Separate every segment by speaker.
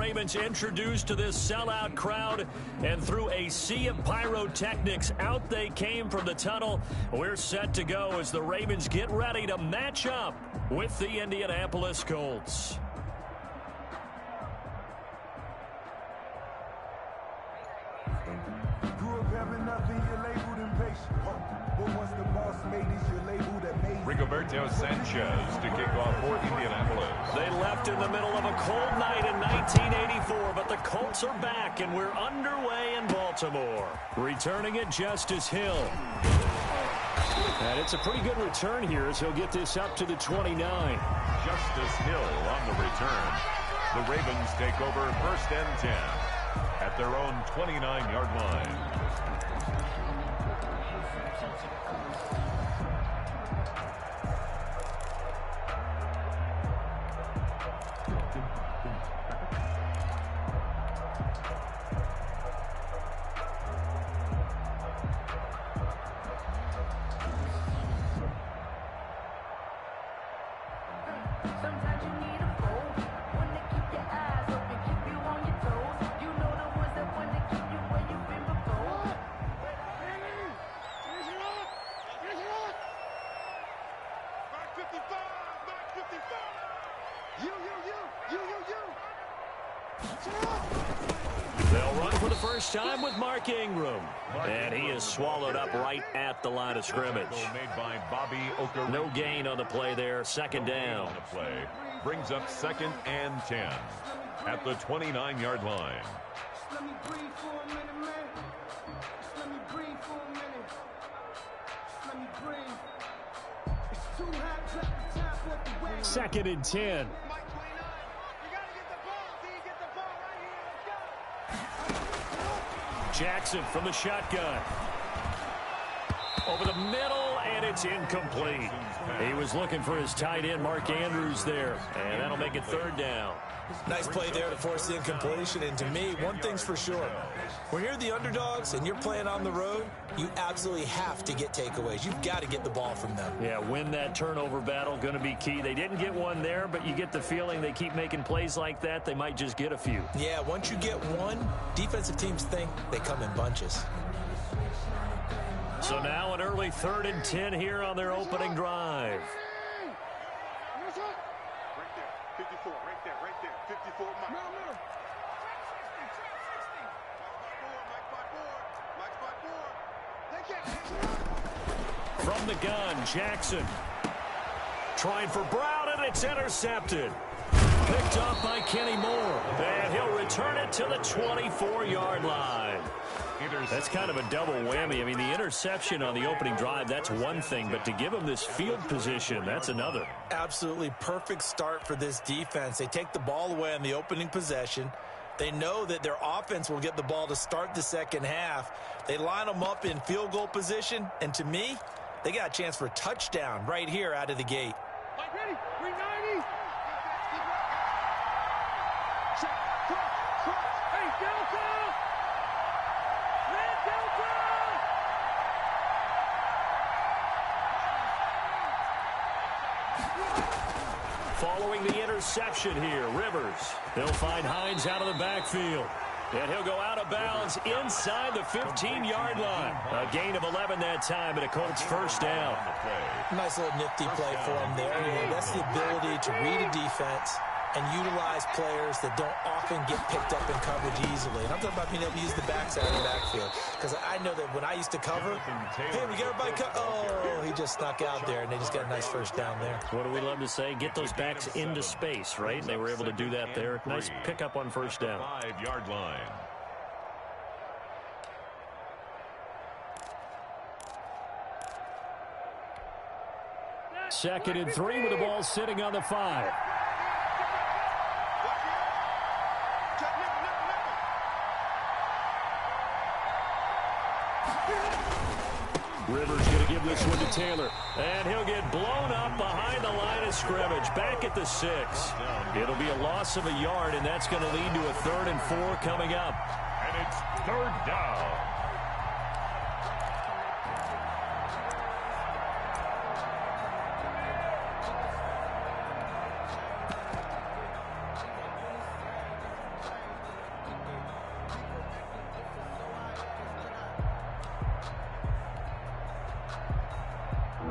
Speaker 1: Ravens introduced to this sellout crowd, and through a sea of pyrotechnics, out they came from the tunnel. We're set to go as the Ravens get ready to match up with the Indianapolis Colts.
Speaker 2: Rigoberto Sanchez to kick off for Indianapolis.
Speaker 1: They left in the middle of a cold night in 1984, but the Colts are back, and we're underway in Baltimore. Returning it, Justice Hill. And it's a pretty good return here as he'll get this up to the 29.
Speaker 2: Justice Hill on the return. The Ravens take over 1st and 10 at their own 29-yard line.
Speaker 1: They'll run for the first time with Mark Ingram. And he is swallowed up right at the line of scrimmage. No gain on the play there. 2nd down.
Speaker 2: The play brings up 2nd and 10 at the 29-yard line.
Speaker 3: Let me breathe for a minute, man. Let me breathe for a minute. Let me breathe. It's too hot, drop the top off the way.
Speaker 1: 2nd and 10. Jackson from the shotgun. Over the middle, and it's incomplete. He was looking for his tight end, Mark Andrews, there, and that'll make it 3rd down.
Speaker 4: Nice play there to force the incompletion, and to me, one thing's for sure. When you're the underdogs and you're playing on the road, you absolutely have to get takeaways. You've got to get the ball from them.
Speaker 1: Yeah, win that turnover battle, going to be key. They didn't get one there, but you get the feeling they keep making plays like that, they might just get a few.
Speaker 4: Yeah, once you get one, defensive teams think they come in bunches.
Speaker 1: So now an early 3rd and 10 here on their opening drive. From the gun, Jackson. Trying for Brown, and it's intercepted. Picked up by Kenny Moore. And he'll return it to the 24-yard line. That's kind of a double whammy. I mean, the interception on the opening drive, that's one thing. But to give him this field position, that's another.
Speaker 4: Absolutely perfect start for this defense. They take the ball away on the opening possession. They know that their offense will get the ball to start the second half. They line them up in field goal position. And to me, they got a chance for a touchdown right here out of the gate.
Speaker 3: Mike, ready? 390. Hey, Delta! Red Delta!
Speaker 1: Following the interception here, Rivers. They'll find Hines out of the backfield. And he'll go out of bounds inside the 15-yard line. A gain of 11 that time, and a Colts first down.
Speaker 4: Nice little nifty play for him there. That's the ability to read a defense and utilize players that don't often get picked up in coverage easily. And I'm talking about being able to use the backside of the backfield. Because I know that when I used to cover, hey, we got everybody oh, he just snuck out there, and they just got a nice first down there.
Speaker 1: What do we love to say? Get those backs into space, right? And they were able to do that there. Nice pickup on first down.
Speaker 2: 5-yard line.
Speaker 1: Second and 3 with the ball sitting on the 5. Rivers going to give this one to Taylor. And he'll get blown up behind the line of scrimmage. Back at the 6. It'll be a loss of a yard, and that's going to lead to a 3rd and 4 coming up.
Speaker 2: And it's 3rd down.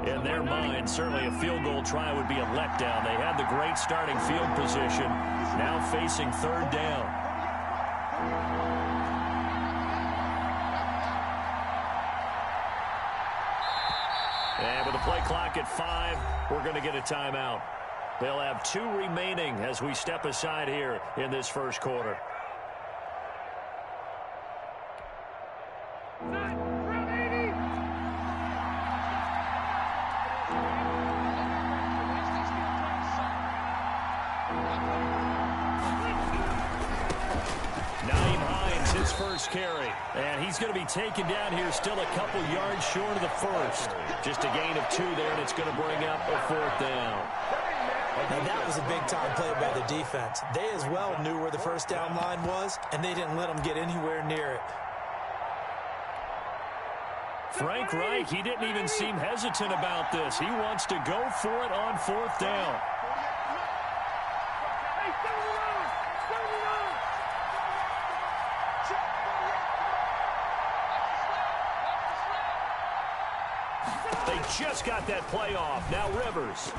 Speaker 1: In their mind, certainly a field goal try would be a letdown. They had the great starting field position, now facing third down. And with the play clock at 5, we're going to get a timeout. They'll have 2 remaining as we step aside here in this first quarter. First carry, and he's going to be taken down here still a couple yards short of the first. Just a gain of 2 there, and it's going to bring up a 4th down.
Speaker 4: Now that was a big-time play by the defense. They as well knew where the first down line was, and they didn't let them get anywhere near it.
Speaker 1: Frank Reich, he didn't even seem hesitant about this. He wants to go for it on 4th down. They just got that play off. Now Rivers.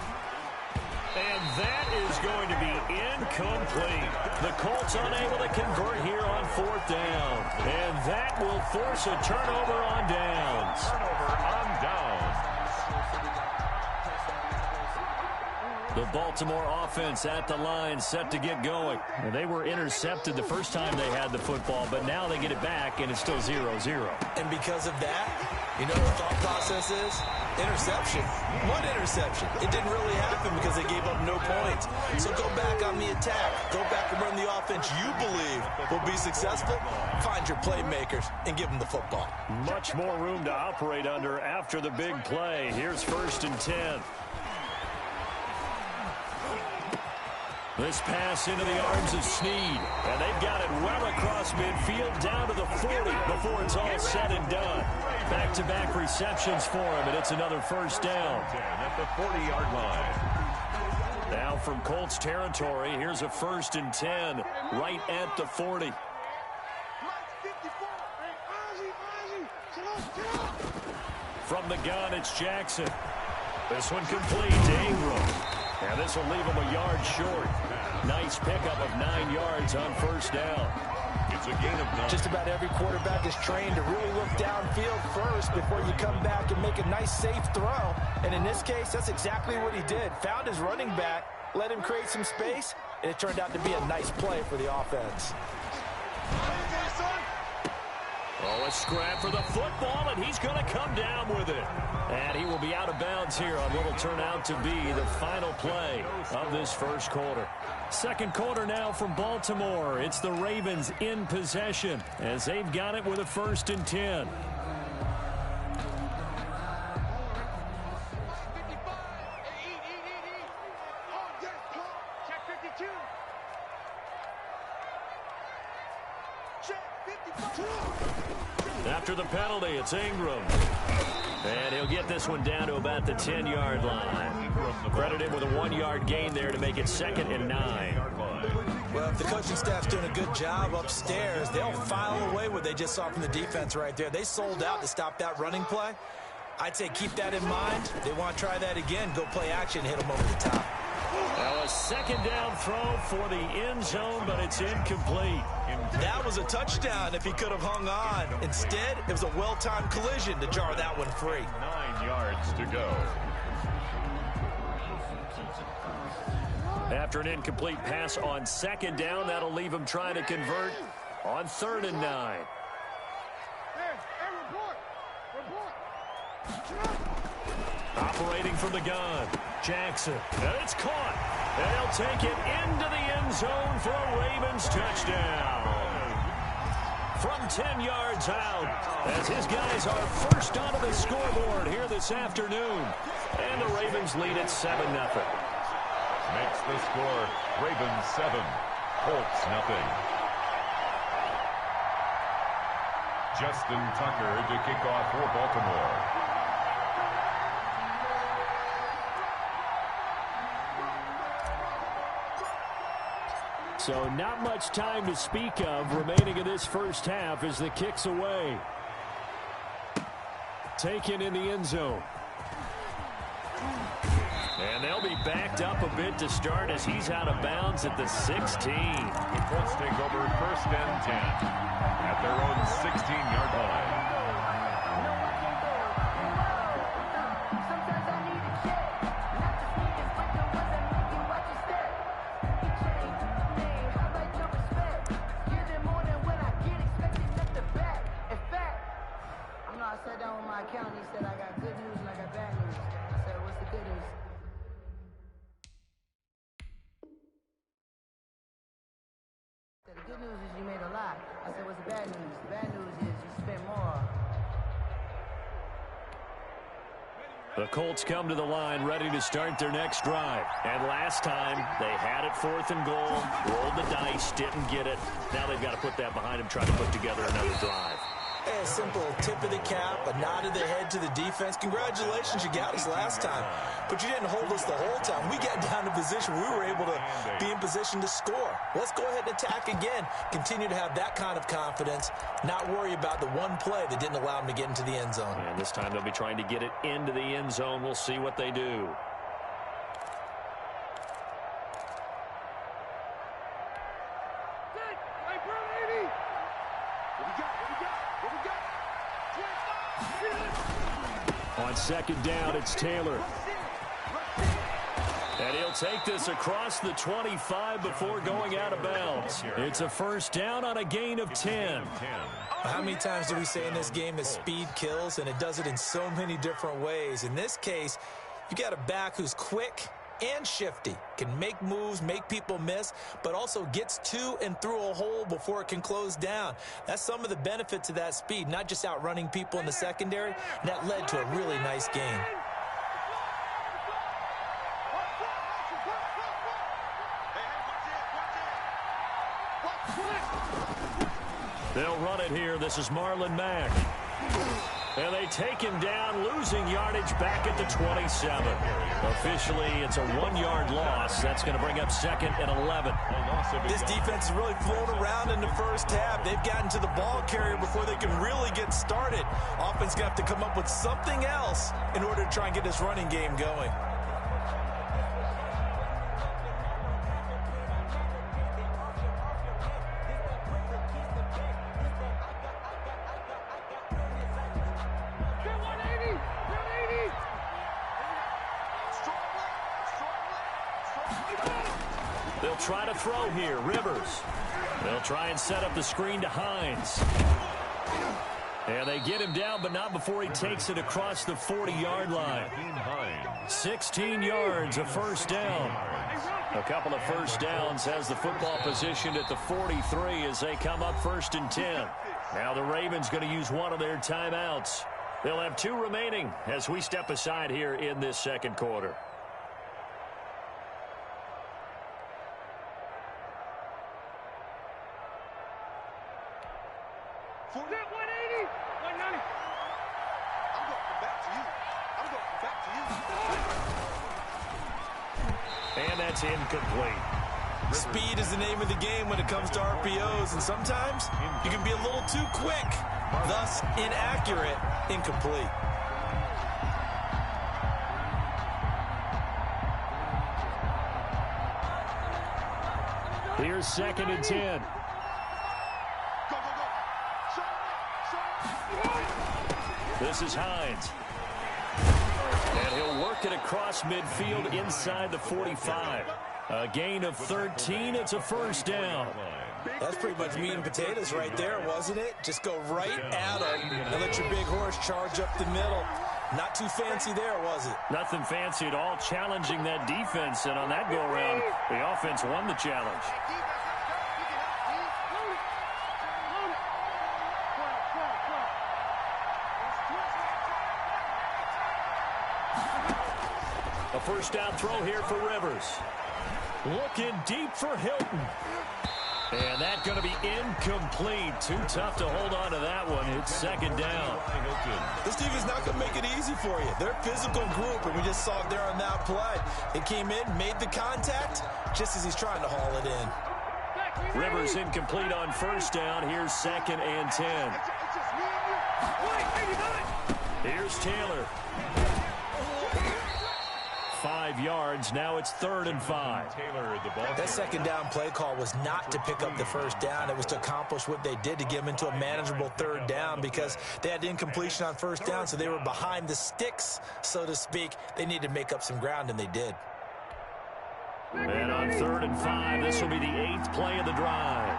Speaker 1: And that is going to be incomplete. The Colts unable to convert here on 4th down. And that will force a turnover on downs.
Speaker 2: Turnover on downs.
Speaker 1: The Baltimore offense at the line set to get going. And they were intercepted the first time they had the football, but now they get it back, and it's still 0-0.
Speaker 4: And because of that, you know what the thought process is? Interception. One interception. It didn't really happen because they gave up no points. So go back on the attack. Go back and run the offense you believe will be successful. Find your playmakers and give them the football.
Speaker 1: Much more room to operate under after the big play. Here's 1st and 10. This pass into the arms of Snead, and they've got it well across midfield down to the 40 before it's all said and done. Back-to-back receptions for him, and it's another first down.
Speaker 2: At the 40-yard line.
Speaker 1: Now from Colts territory, here's a 1st and 10 right at the 40. From the gun, it's Jackson. This one complete to Ingram. And this will leave him a yard short. Nice pickup of 9 yards on 1st down.
Speaker 2: It's a gain of 9.
Speaker 4: Just about every quarterback is trained to really look downfield first before you come back and make a nice, safe throw. And in this case, that's exactly what he did. Found his running back, let him create some space, and it turned out to be a nice play for the offense.
Speaker 1: Oh, a scrap for the football, and he's going to come down with it. And he will be out of bounds here on what will turn out to be the final play of this first quarter. Second quarter now from Baltimore. It's the Ravens in possession as they've got it with a 1st and 10. After the penalty, it's Ingram. And he'll get this one down to about the 10-yard line. Credited with a 1-yard gain there to make it 2nd and 9.
Speaker 4: Well, if the coaching staff's doing a good job upstairs, they'll file away what they just saw from the defense right there. They sold out to stop that running play. I'd say keep that in mind. They want to try that again. Go play action, hit them over the top.
Speaker 1: Now a 2nd down throw for the end zone, but it's incomplete.
Speaker 4: That was a touchdown if he could have hung on. Instead, it was a well-timed collision to jar that one free.
Speaker 2: 9 yards to go.
Speaker 1: After an incomplete pass on 2nd down, that'll leave him trying to convert on 3rd and 9. Operating from the gun, Jackson, and it's caught. And he'll take it into the end zone for a Ravens touchdown. From 10 yards out, as his guys are first onto the scoreboard here this afternoon. And the Ravens lead at 7-0.
Speaker 2: Makes the score Ravens 7, Colts 0. Justin Tucker to kick off for Baltimore.
Speaker 1: So not much time to speak of remaining in this first half as the kick's away. Taken in the end zone. And they'll be backed up a bit to start as he's out of bounds at the 16.
Speaker 2: The Colts take over 1st and 10 at their own 16-yard line.
Speaker 5: I sat down with my accountant. He said I got good news and I got bad news. I said, what's the good news? He said, the good news is you made a lot. I said, what's the bad news? The bad news is you spent more.
Speaker 1: The Colts come to the line ready to start their next drive. And last time, they had it 4th and goal, rolled the dice, didn't get it. Now they've got to put that behind them, try to put together another drive.
Speaker 4: A simple tip of the cap, a nod of the head to the defense. Congratulations, you got us last time. But you didn't hold us the whole time. We got down to position. We were able to be in position to score. Let's go ahead and attack again. Continue to have that kind of confidence. Not worry about the one play that didn't allow them to get into the end zone.
Speaker 1: And this time they'll be trying to get it into the end zone. We'll see what they do. On 2nd down, it's Taylor. And he'll take this across the 25 before going out of bounds. It's a 1st down on a gain of 10.
Speaker 4: How many times do we say in this game that speed kills, and it does it in so many different ways? In this case, you got a back who's quick and shifty, can make moves, make people miss, but also gets to and through a hole before it can close down. That's some of the benefits of that speed, not just outrunning people in the secondary, and that led to a really nice game.
Speaker 1: They'll run it here. This is Marlon Mack. And they take him down, losing yardage back at the 27. Officially, it's a 1-yard loss. That's going to bring up 2nd and 11.
Speaker 4: This defense is really flown around in the first half. They've gotten to the ball carrier before they can really get started. Offense going to have to come up with something else in order to try and get this running game going.
Speaker 1: They'll try to throw here. Rivers. They'll try and set up the screen to Hines. And they get him down, but not before he takes it across the 40-yard line. 16 yards, a 1st down. A couple of 1st downs has the football positioned at the 43 as they come up 1st and 10. Now the Ravens going to use one of their timeouts. They'll have 2 remaining as we step aside here in this 2nd quarter. And that's incomplete.
Speaker 4: Speed is the name of the game when it comes to RPOs, and sometimes you can be a little too quick, thus inaccurate, incomplete.
Speaker 1: Here's 2nd and 10. This is Hines. And he'll work it across midfield inside the 45. A gain of 13. It's a 1st down.
Speaker 4: That's pretty much meat and potatoes right there, wasn't it? Just go right at him and let your big horse charge up the middle. Not too fancy there, was it?
Speaker 1: Nothing fancy at all, challenging that defense. And on that go-around, the offense won the challenge. A 1st down throw here for Rivers. Looking deep for Hilton. And that's going to be incomplete. Too tough to hold on to that one. It's 2nd down.
Speaker 4: This team is not going to make it easy for you. They're a physical group, and we just saw it there on that play. It came in, made the contact, just as he's trying to haul it in.
Speaker 1: Rivers incomplete on 1st down. Here's 2nd and 10. Here's Taylor. 5 yards. Now it's 3rd and 5.
Speaker 4: That second down play call was not to pick up the first down. It was to accomplish what they did, to get them into a manageable 3rd down, because they had incompletion on first down, so they were behind the sticks, so to speak. They needed to make up some ground, and they did.
Speaker 1: And on 3rd and 5, this will be the 8th play of the drive.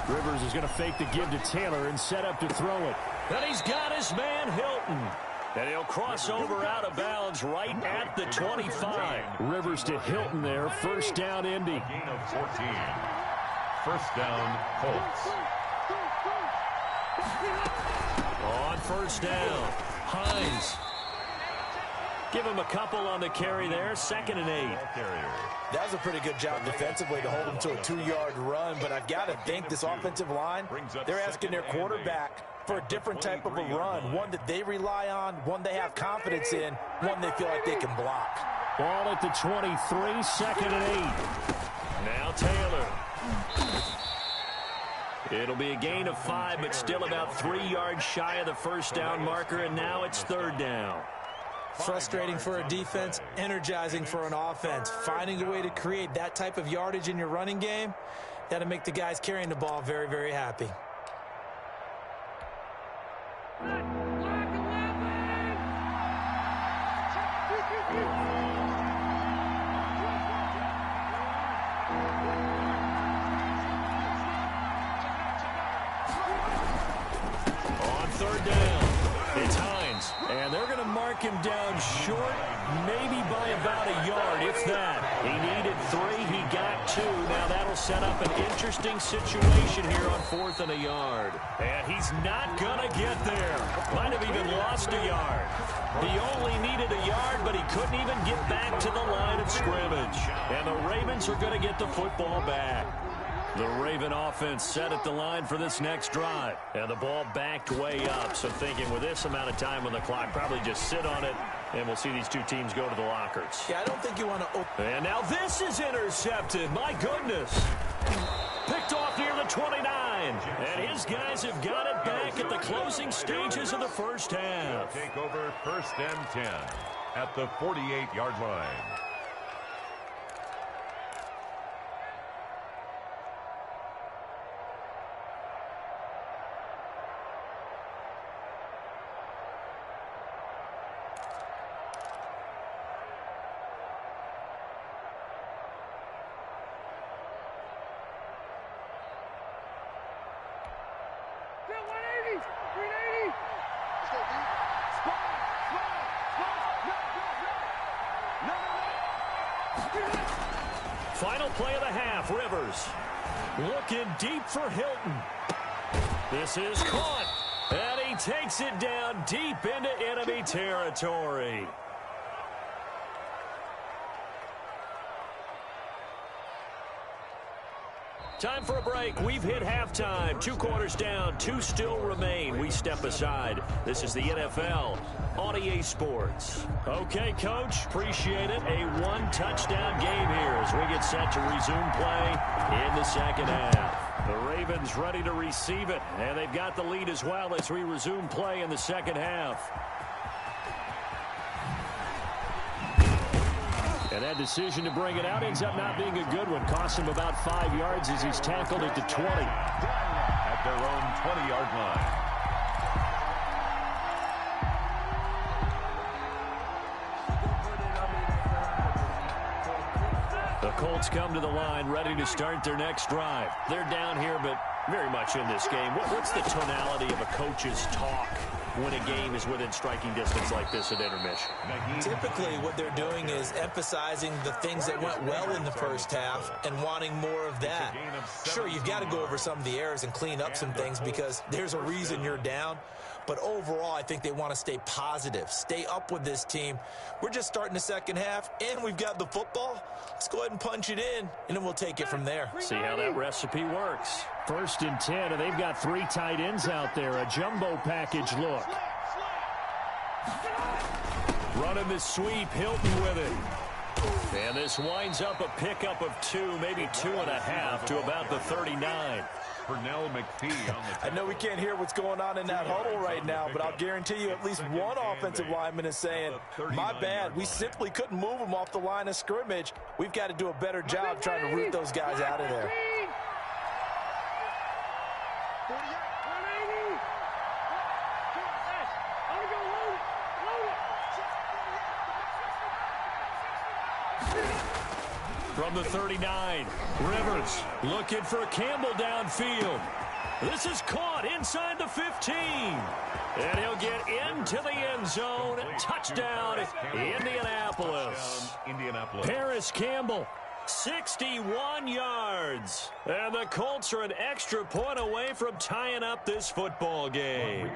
Speaker 1: Rivers is going to fake the give to Taylor and set up to throw it. And he's got his man Hilton. And he'll cross over out of bounds right at the 25. Rivers to Hilton there. First down, Indy.
Speaker 2: Gain of 14. First down, Colts.
Speaker 1: On first down, Hines. Give him a couple on the carry there. 2nd and 8.
Speaker 4: That was a pretty good job defensively to hold him to a 2-yard run, but I've got to think this offensive line, they're asking their quarterback for a different type of a run, one that they rely on, one they have confidence in, one they feel like they can block.
Speaker 1: Ball at the 23, 2nd and 8. Now Taylor. It'll be a gain of 5, but still about 3 yards shy of the first down marker, and now it's 3rd down.
Speaker 4: Frustrating for a defense, energizing for an offense. Finding a way to create that type of yardage in your running game, that'll make the guys carrying the ball very, very happy.
Speaker 1: On 3rd down, it's Hines, and they're going to mark him down short, maybe by about a yard, if that. He needed 3, he got 2. Now that'll set up an interesting situation here on 4th and a yard. And he's not going to get there. Might have even lost a yard. He only needed a yard, but he couldn't even get back to the line of scrimmage. And the Ravens are going to get the football back. The Raven offense set at the line for this next drive. And the ball backed way up. So thinking with this amount of time on the clock, probably just sit on it, and we'll see these two teams go to the lockers.
Speaker 4: Yeah, I don't think you want to...
Speaker 1: And now this is intercepted. My goodness. Picked off near the 29. And his guys have got it back at the closing stages of the first half.
Speaker 2: Take over 1st and 10 at the 48-yard line.
Speaker 1: Final play of the half, Rivers. Looking deep for Hilton. This is caught. And he takes it down deep into enemy territory. Time for a break. We've hit halftime. 2 quarters down. 2 still remain. We step aside. This is the NFL on EA Sports. Okay, Coach. Appreciate it. A 1-touchdown game here as we get set to resume play in the second half. The Ravens ready to receive it, and they've got the lead as well as we resume play in the second half. And that decision to bring it out ends up not being a good one. Cost him about 5 yards as he's tackled at the 20.
Speaker 2: At their own 20-yard line.
Speaker 1: The Colts come to the line ready to start their next drive. They're down here, but very much in this game. What's the tonality of a coach's talk when a game is within striking distance like this at intermission?
Speaker 4: Typically, what they're doing is emphasizing the things that went well in the first half and wanting more of that. Sure, you've got to go over some of the errors and clean up some things because there's a reason you're down. But overall, I think they want to stay positive, stay up with this team. We're just starting the second half, and we've got the football. Let's go ahead and punch it in, and then we'll take it from there.
Speaker 1: See how that recipe works. 1st and 10, and they've got 3 tight ends out there. A jumbo package look. Running the sweep, Hilton with it. And this winds up a pickup of 2, maybe 2.5 to about the 39.
Speaker 2: Pernell McPhee on the
Speaker 4: I know we can't hear what's going on in that huddle right now, but I'll guarantee you at least one offensive lineman is saying, my bad, we simply couldn't move them off the line of scrimmage. We've got to do a better job trying to root those guys out of there.
Speaker 1: From the 39, Rivers looking for Campbell downfield. This is caught inside the 15. And he'll get into the end zone. Touchdown, Indianapolis. Paris Campbell, 61 yards. And the Colts are an extra point away from tying up this football game.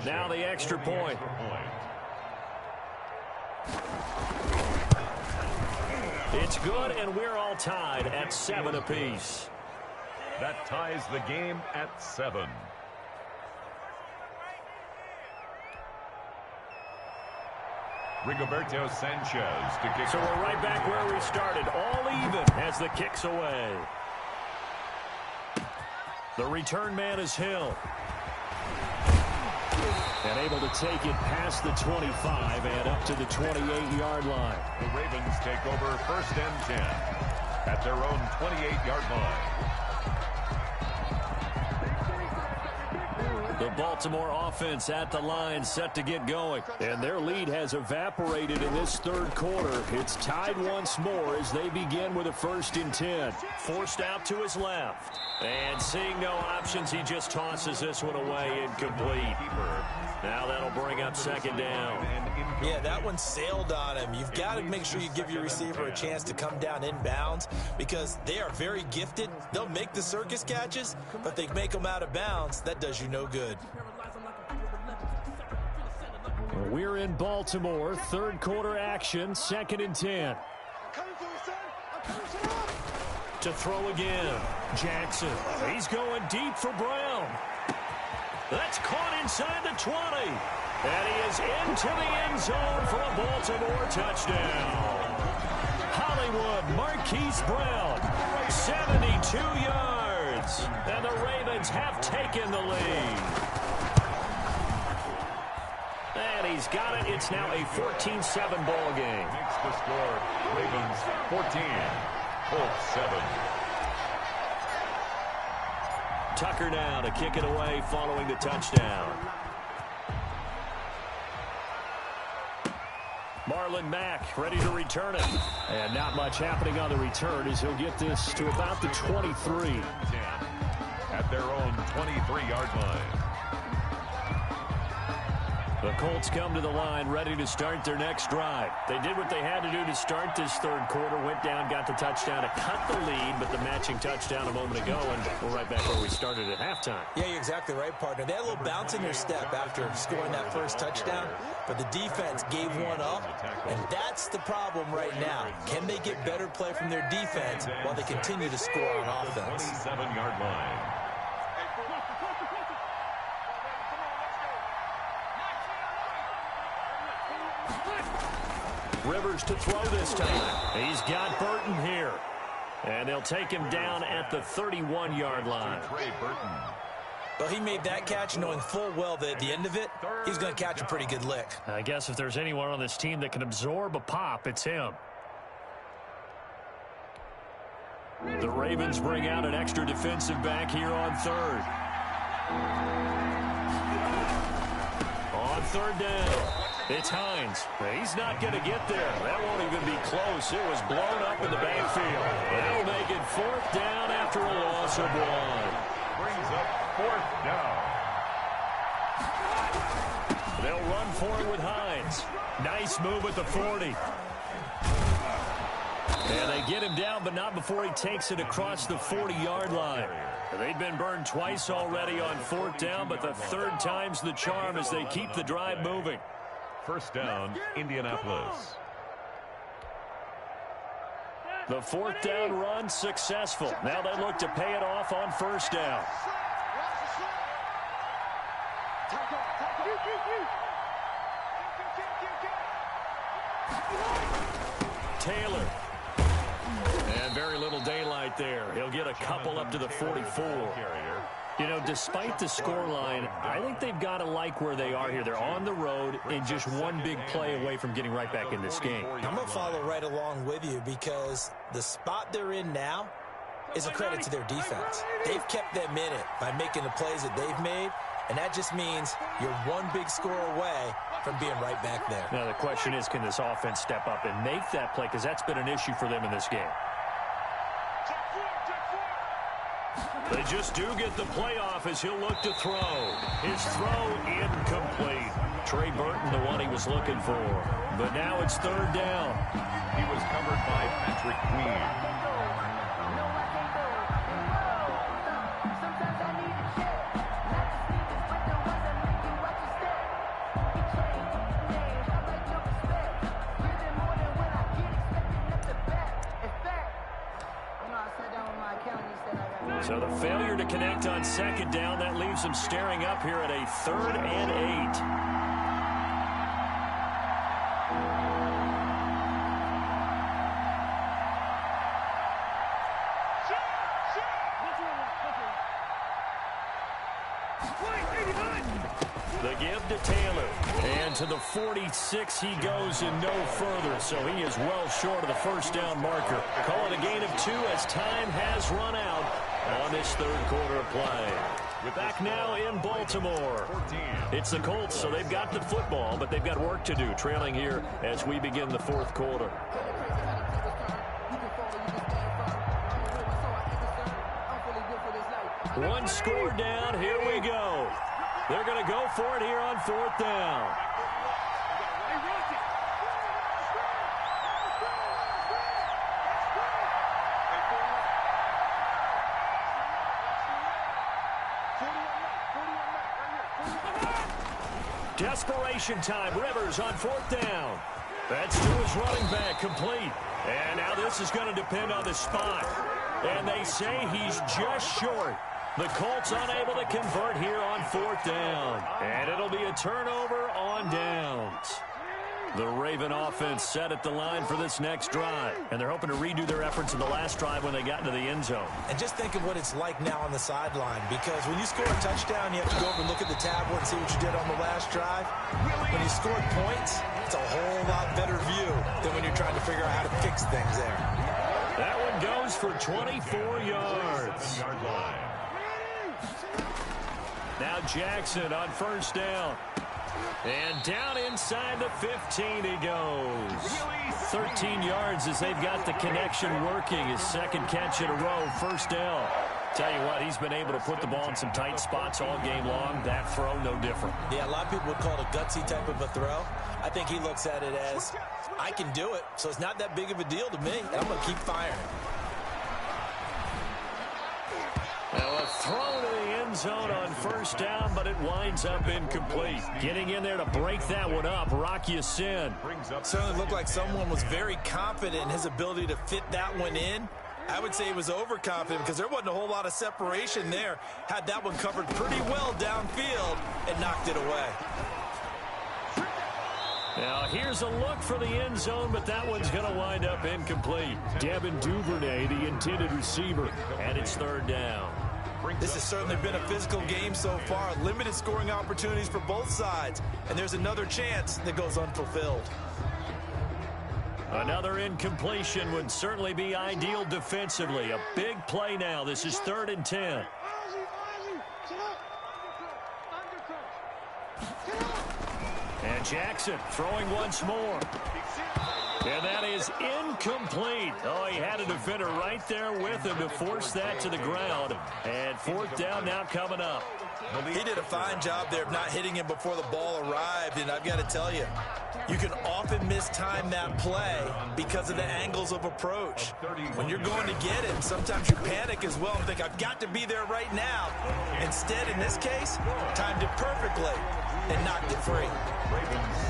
Speaker 1: Now the extra point. It's good, and we're all tied at 7 apiece.
Speaker 2: That ties the game at 7. Rigoberto Sanchez to kick.
Speaker 1: So we're right back where we started, all even as the kick's away. The return man is Hill. And able to take it past the 25 and up to the 28-yard line.
Speaker 2: The Ravens take over 1st and 10 at their own 28-yard line.
Speaker 1: The Baltimore offense at the line, set to get going. And their lead has evaporated in this third quarter. It's tied once more as they begin with a 1st and 10. Forced out to his left. And seeing no options, he just tosses this one away incomplete. Now that'll bring up 2nd down.
Speaker 4: Yeah, that one sailed on him. You've got to make sure you give your receiver a chance to come down inbounds because they are very gifted. They'll make the circus catches, but if they make them out of bounds, that does you no good.
Speaker 1: We're in Baltimore, third quarter action, 2nd and 10. To throw again, Jackson. He's going deep for Brown. That's caught inside the 20. And he is into the end zone for a Baltimore touchdown. Hollywood Marquise Brown, 72 yards. And the Ravens have taken the lead. And he's got it. It's now a 14-7 ball game.
Speaker 2: Makes the score. Ravens 14, Colts 7.
Speaker 1: Tucker now to kick it away following the touchdown. Marlon Mack ready to return it. And not much happening on the return as he'll get this to about the 23.
Speaker 2: At their own 23-yard line.
Speaker 1: The Colts come to the line ready to start their next drive. They did what they had to do to start this third quarter, went down, got the touchdown to cut the lead, but the matching touchdown a moment ago, and we're right back where we started at halftime.
Speaker 4: Yeah, you're exactly right, partner. They had a little bounce in their step after scoring that first touchdown, but the defense gave one up, and that's the problem right now. Can they get better play from their defense while they continue to score on offense?
Speaker 2: 27-yard line.
Speaker 1: Rivers to throw this time. He's got Burton here. And they'll take him down at the 31-yard line.
Speaker 2: Trey Burton.
Speaker 4: Well, he made that catch knowing full well that at the end of it, he's going to catch a pretty good lick.
Speaker 1: I guess if there's anyone on this team that can absorb a pop, it's him. The Ravens bring out an extra defensive back here on third. On 3rd down. It's Hines. He's not going to get there. That won't even be close. It was blown up in the backfield. That'll make it 4th down after a loss of 1.
Speaker 2: Brings up 4th down.
Speaker 1: They'll run for it with Hines. Nice move at the 40. And they get him down, but not before he takes it across the 40-yard line. They've been burned twice already on 4th down, but the 3rd time's the charm as they keep the drive moving.
Speaker 2: 1st down, Indianapolis.
Speaker 1: The 4th down run successful. Now they look to pay it off on 1st down. Taylor. And very little daylight there. He'll get a couple up to the 44. You know, despite the scoreline, I think they've got to like where they are here. They're on the road and just one big play away from getting right back in this game.
Speaker 4: I'm going to follow right along with you because the spot they're in now is a credit to their defense. They've kept them in it by making the plays that they've made, and that just means you're one big score away from being right back there.
Speaker 1: Now, the question is, can this offense step up and make that play? Because that's been an issue for them in this game. They just do get the playoff as he'll look to throw. His throw incomplete. Trey Burton, the one he was looking for. But now it's third down.
Speaker 2: He was covered by Patrick Queen.
Speaker 1: So the failure to connect on second down, that leaves them staring up here at a 3rd and 8. The give to Taylor. And to the 46 he goes and no further. So he is well short of the first down marker. Call it a gain of 2 as time has run out on this third quarter of play. We're back now in Baltimore. It's the Colts, so they've got the football, but they've got work to do, trailing here as we begin the fourth quarter. One score down, here we go. They're going to go for it here on 4th down. Desperation time. Rivers on 4th down. That's to his running back, complete. And now this is going to depend on the spot. And they say he's just short. The Colts unable to convert here on 4th down. And it'll be a turnover on downs. The Raven offense set at the line for this next drive. And they're hoping to redo their efforts in the last drive when they got into the end zone.
Speaker 4: And just think of what it's like now on the sideline. Because when you score a touchdown, you have to go over and look at the tablet and see what you did on the last drive. When you scored points, it's a whole lot better view than when you're trying to figure out how to fix things there.
Speaker 1: That one goes for 24 yards. Now Jackson on 1st down. And down inside the 15 he goes. 13 yards as they've got the connection working. His second catch in a row, 1st down. Tell you what, he's been able to put the ball in some tight spots all game long. That throw, no different.
Speaker 4: Yeah, a lot of people would call it a gutsy type of a throw. I think he looks at it as, I can do it, so it's not that big of a deal to me, and I'm going to keep firing.
Speaker 1: Now a throw to the end zone on 1st down, but it winds up incomplete. Getting in there to break that one up, Rock Ya-Sin.
Speaker 4: Certainly looked like someone was very confident in his ability to fit that one in. I would say he was overconfident because there wasn't a whole lot of separation there. Had that one covered pretty well downfield and knocked it away.
Speaker 1: Now here's a look for the end zone, but that one's going to wind up incomplete. Devin Duvernay, the intended receiver, and it's 3rd down.
Speaker 4: This has certainly been a physical game so far. Limited scoring opportunities for both sides, and there's another chance that goes unfulfilled.
Speaker 1: Another incompletion would certainly be ideal defensively. A big play now. This is 3rd and 10. And Jackson throwing once more. And that is incomplete. Oh, he had a defender right there with him to force that to the ground. And 4th down now coming up.
Speaker 4: He did a fine job there of not hitting him before the ball arrived. And I've got to tell you, you can often mistime that play because of the angles of approach. When you're going to get him, sometimes you panic as well and think, I've got to be there right now. Instead, in this case, timed it perfectly and knocked it free.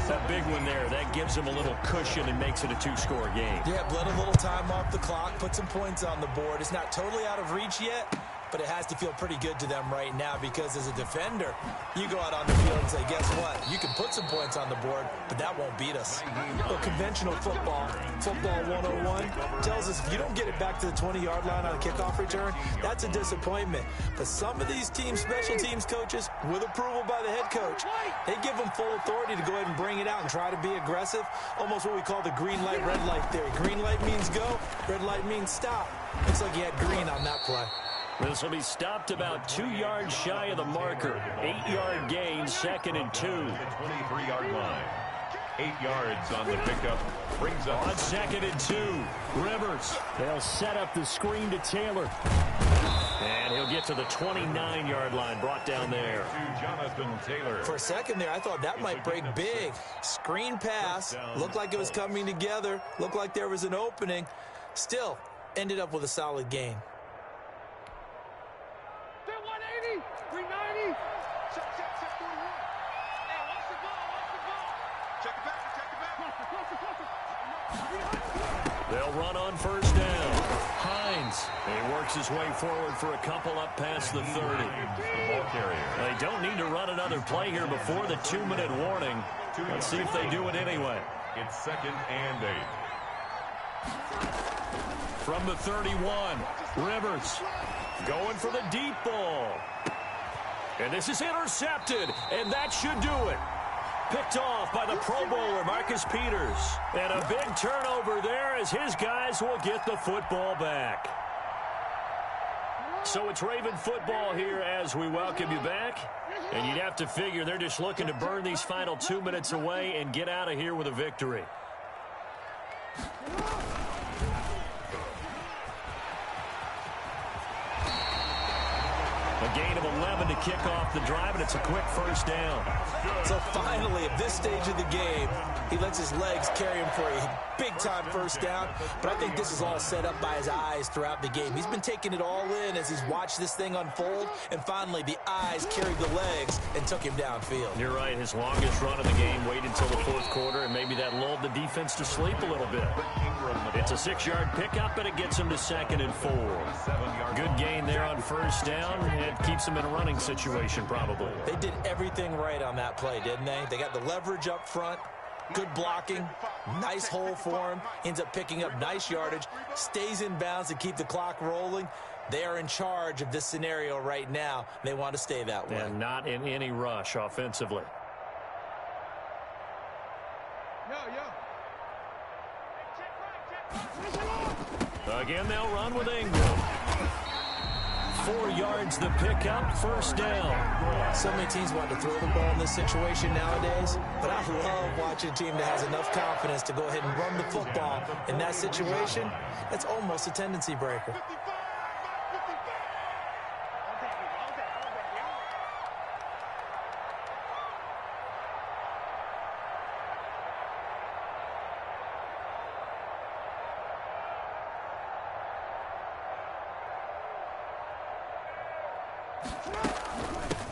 Speaker 1: That big one there, that gives him a little cushion and makes it a 2-score game.
Speaker 4: Yeah, bled a little time off the clock, put some points on the board. It's not totally out of reach yet, but it has to feel pretty good to them right now because as a defender, you go out on the field and say, guess what? You can put some points on the board, but that won't beat us. Well, conventional football 101, tells us if you don't get it back to the 20-yard line on a kickoff return, that's a disappointment. But some of these teams, special teams coaches, with approval by the head coach, they give them full authority to go ahead and bring it out and try to be aggressive, almost what we call the green light, red light theory. Green light means go, red light means stop. Looks like he had green on that play.
Speaker 1: This will be stopped about 2 yards shy of the marker. 8-yard gain, 2nd and 2.
Speaker 2: 23-yard line. 8 yards on the pickup. Brings up
Speaker 1: on 2nd and 2. Rivers. They'll set up the screen to Taylor. And he'll get to the 29-yard line, brought down there.
Speaker 2: To Jonathan Taylor.
Speaker 4: For a second there, I thought that might break big. Screen pass. Looked like it was coming together. Looked like there was an opening. Still, ended up with a solid gain.
Speaker 3: 180, 390. Check 41. Hey, watch the ball. Check it back.
Speaker 1: They'll run on first down. Hines. He works his way forward for a couple up past the 30. They don't need to run another play here before the 2-minute warning. Let's see if they do it anyway.
Speaker 2: It's 2nd and 8.
Speaker 1: From the 31, Rivers going for the deep ball. And this is intercepted, and that should do it. Picked off by the Pro Bowler, Marcus Peters. And a big turnover there as his guys will get the football back. So it's Raven football here as we welcome you back. And you'd have to figure they're just looking to burn these final 2 minutes away and get out of here with a victory. A gain of 11 to kick off the drive, and it's a quick first down.
Speaker 4: So finally, at this stage of the game, he lets his legs carry him for a big-time first down. But I think this is all set up by his eyes throughout the game. He's been taking it all in as he's watched this thing unfold. And finally, the eyes carried the legs and took him downfield.
Speaker 1: You're right. His longest run of the game waited until the fourth quarter, and maybe that lulled the defense to sleep a little bit. It's a 6-yard pickup, and it gets him to 2nd and 4. Good gain there on first down. It keeps him in a running situation, probably.
Speaker 4: They did everything right on that play, didn't they? They got the leverage up front, good blocking, nice hole for him, ends up picking up nice yardage, stays in bounds to keep the clock rolling. They are in charge of this scenario right now. They want to stay that way.
Speaker 1: And not in any rush offensively. Again, they'll run with Ingram. 4 yards the pickup, first down.
Speaker 4: So many teams want to throw the ball in this situation nowadays, but I love watching a team that has enough confidence to go ahead and run the football. In that situation, that's almost a tendency breaker.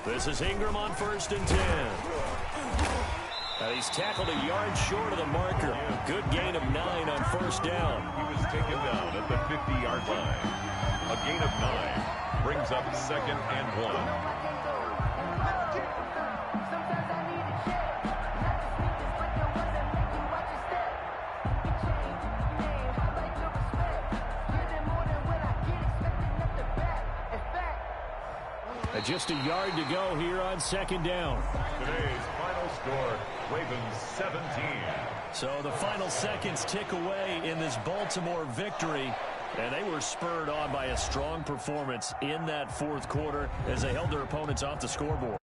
Speaker 1: This is Ingram on 1st and 10. He's tackled a yard short of the marker. Good gain of 9 on first down.
Speaker 2: He was taken down at the 50-yard line. A gain of 9 brings up 2nd and 1.
Speaker 1: Just a yard to go here on 2nd down.
Speaker 2: Today's final score, Ravens 17.
Speaker 1: So the final seconds tick away in this Baltimore victory. And they were spurred on by a strong performance in that fourth quarter as they held their opponents off the scoreboard.